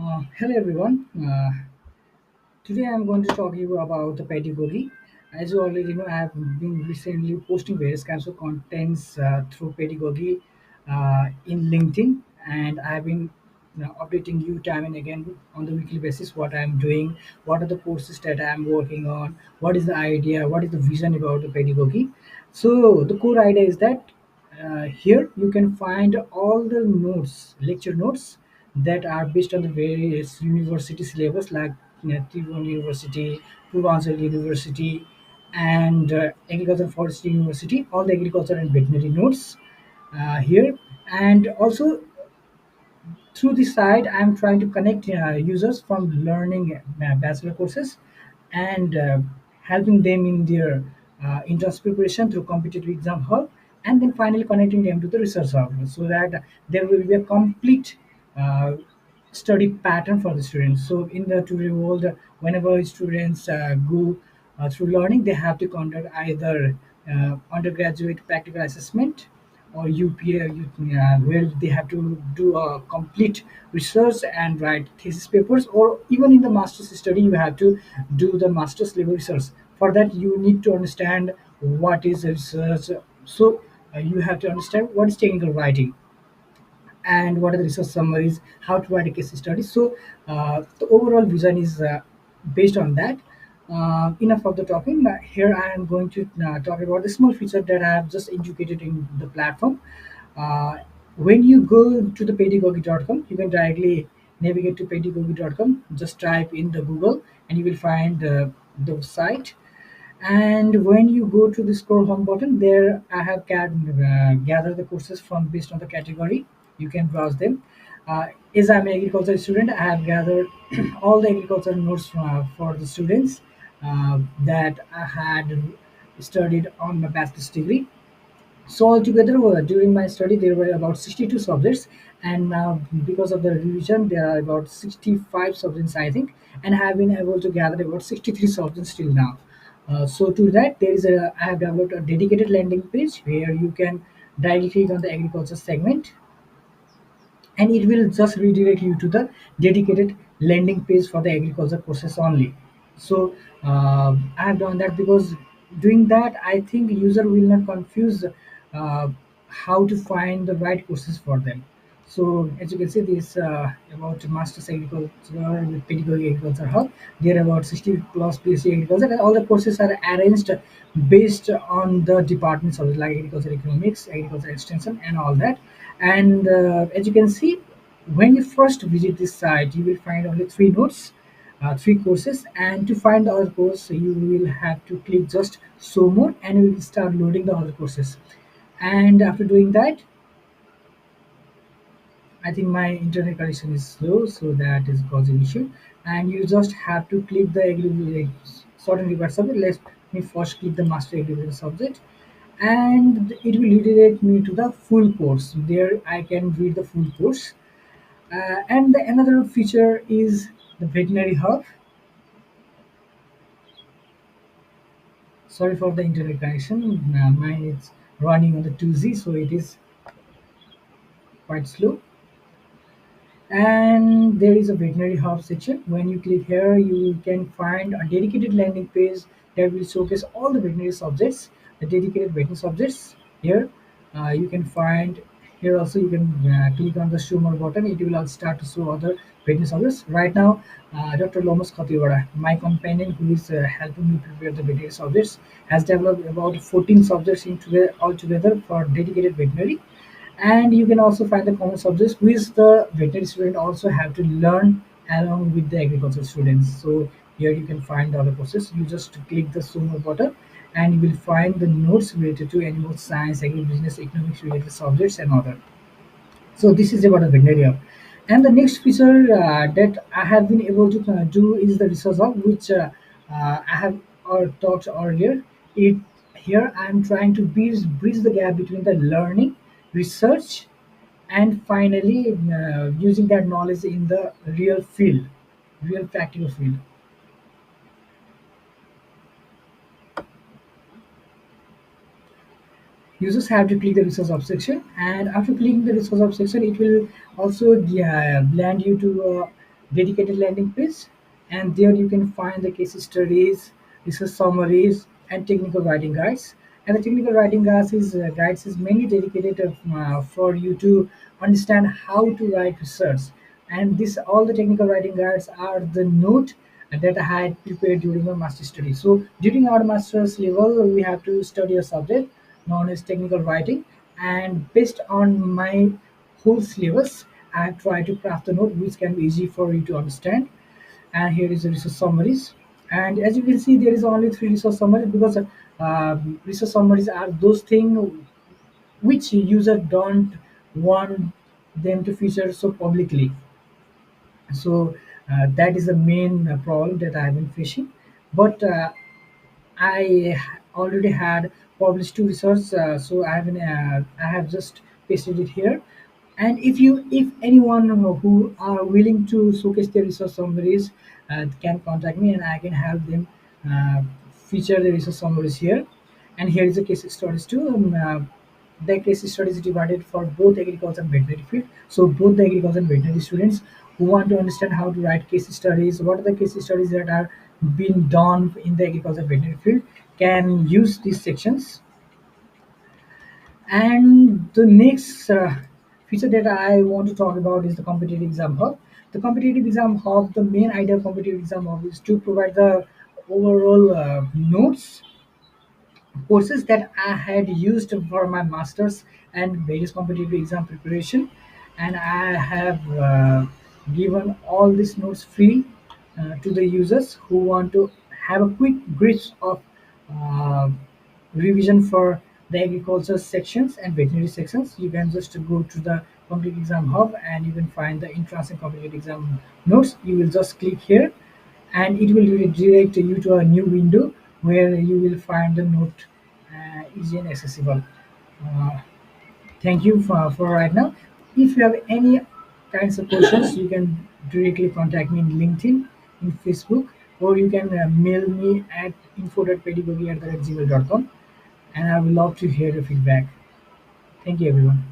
Hello everyone. Today I'm going to talk to you about the pedagogy. As you already know, I have been recently posting various kinds of contents through pedagogy in LinkedIn, and I've been updating you time and again on the weekly basis what I'm doing, what are the courses that I'm working on, what is the idea, what is the vision about the pedagogy. So the core idea is that here you can find all the notes, lecture notes that are based on the various university syllabus like Tribhuvan University, Purvanchal University, and Agriculture and Forestry University, all the agriculture and veterinary notes here. And also through this site, I'm trying to connect users from learning bachelor courses and helping them in their entrance preparation through competitive exam hub, and then finally connecting them to the research hub so that there will be a complete uh, study pattern for the students. So in the today world, whenever students go through learning, they have to conduct either undergraduate practical assessment or UPA, where they have to do a complete research and write thesis papers, or even in the master's study, you have to do the master's level research. For that, you need to understand what is research. So you have to understand what is technical writing and what are the research summaries, how to write a case study. So the overall vision is based on that. Enough of the talking. Here I am going to talk about the small feature that I have just indicated in the platform. Uh, when you go to the pedagogy.com, you can directly navigate to pedagogy.com. Just type in the Google and you will find the site. And when you go to the scroll home button, there I have gathered the courses from based on the category. You can browse them. As I'm an agriculture student, I have gathered all the agriculture notes for the students that I had studied on my bachelor's degree. So altogether, during my study, there were about 62 subjects, and now because of the revision, there are about 65 subjects, I think, and I have been able to gather about 63 subjects till now. So to that, I have developed a dedicated landing page where you can directly click on the agriculture segment, and it will just redirect you to the dedicated landing page for the agriculture courses only. So I have done that because doing that, I think user will not confuse uh, how to find the right courses for them. So as you can see, this about Masters Agriculture with Pedigogy Agriculture Hub. There are about 60 plus PhD agriculture, and all the courses are arranged based on the departments of like agriculture economics, agriculture extension, and all that. And as you can see, when you first visit this site, you will find only three notes, three courses, and to find the other course, you will have to click just show more, and you will start loading the other courses. And after doing that, I think my internet connection is slow, so that is causing issue. And you just have to click the certain required subject. Let me first click the master agriculture subject, and it will redirect me to the full course. There I can read the full course. And another feature is the veterinary hub. Sorry for the internet connection. Mine is running on the 2G, so it is quite slow. And there is a veterinary hub section. When you click here, you can find a dedicated landing page that will showcase all the veterinary subjects, the dedicated veterinary subjects. Here you can find, here also you can click on the show more button. It will also start to show other veterinary subjects. Right now, Dr. Lomas Khatiwada, my companion who is helping me prepare the veterinary subjects, has developed about 14 subjects altogether for dedicated veterinary. And you can also find the common subjects which the veterinary student also have to learn along with the agriculture students. So here you can find the other courses. You just click the sumo button and you will find the notes related to animal science, agribusiness, economics related subjects and other. So this is about the veterinary hub. And the next feature that I have been able to do is the research hub, which I have talked earlier. It here I am trying to bridge the gap between the learning, research, and finally using that knowledge in the real field, real practical field. Users have to click the resource subsection, and after clicking the resource subsection, it will also land you to dedicated landing page, and there you can find the case studies, research summaries, and technical writing guides. And the technical writing guides is mainly dedicated for you to understand how to write research. And this all the technical writing guides are the note that I had prepared during my master study. So during our master's level, we have to study a subject known as technical writing, and based on my whole syllabus, I try to craft a note which can be easy for you to understand. And here is the resource summaries. And as you can see, there is only three resource summaries because resource summaries are those things which user don't want them to feature so publicly. So that is the main problem that I've been facing. But already had published two research, so I have just pasted it here. And if anyone who are willing to showcase their research summaries can contact me, and I can help them uh, feature the research summaries here. And here is the case studies too. The case study is divided for both agriculture and veterinary field. So both the agriculture and veterinary students who want to understand how to write case studies, what are the case studies that are being done in the agriculture and veterinary field, can use these sections. And the next feature that I want to talk about is the competitive exam hub. The competitive exam hub, the main idea of competitive exam hub is to provide the overall notes courses that I had used for my masters and various competitive exam preparation, and I have given all these notes free to the users who want to have a quick grasp of uh, revision for the agriculture sections and veterinary sections. You can just go to the competitive exam hub and you can find the entrance and competitive exam notes. You will just click here and it will redirect you to a new window where you will find the note easy and accessible. Uh, Thank you for right now. If you have any kinds of questions, you can directly contact me in LinkedIn, in Facebook, or you can mail me at info.pedagogy@gmail.com, and I would love to hear your feedback. Thank you, everyone.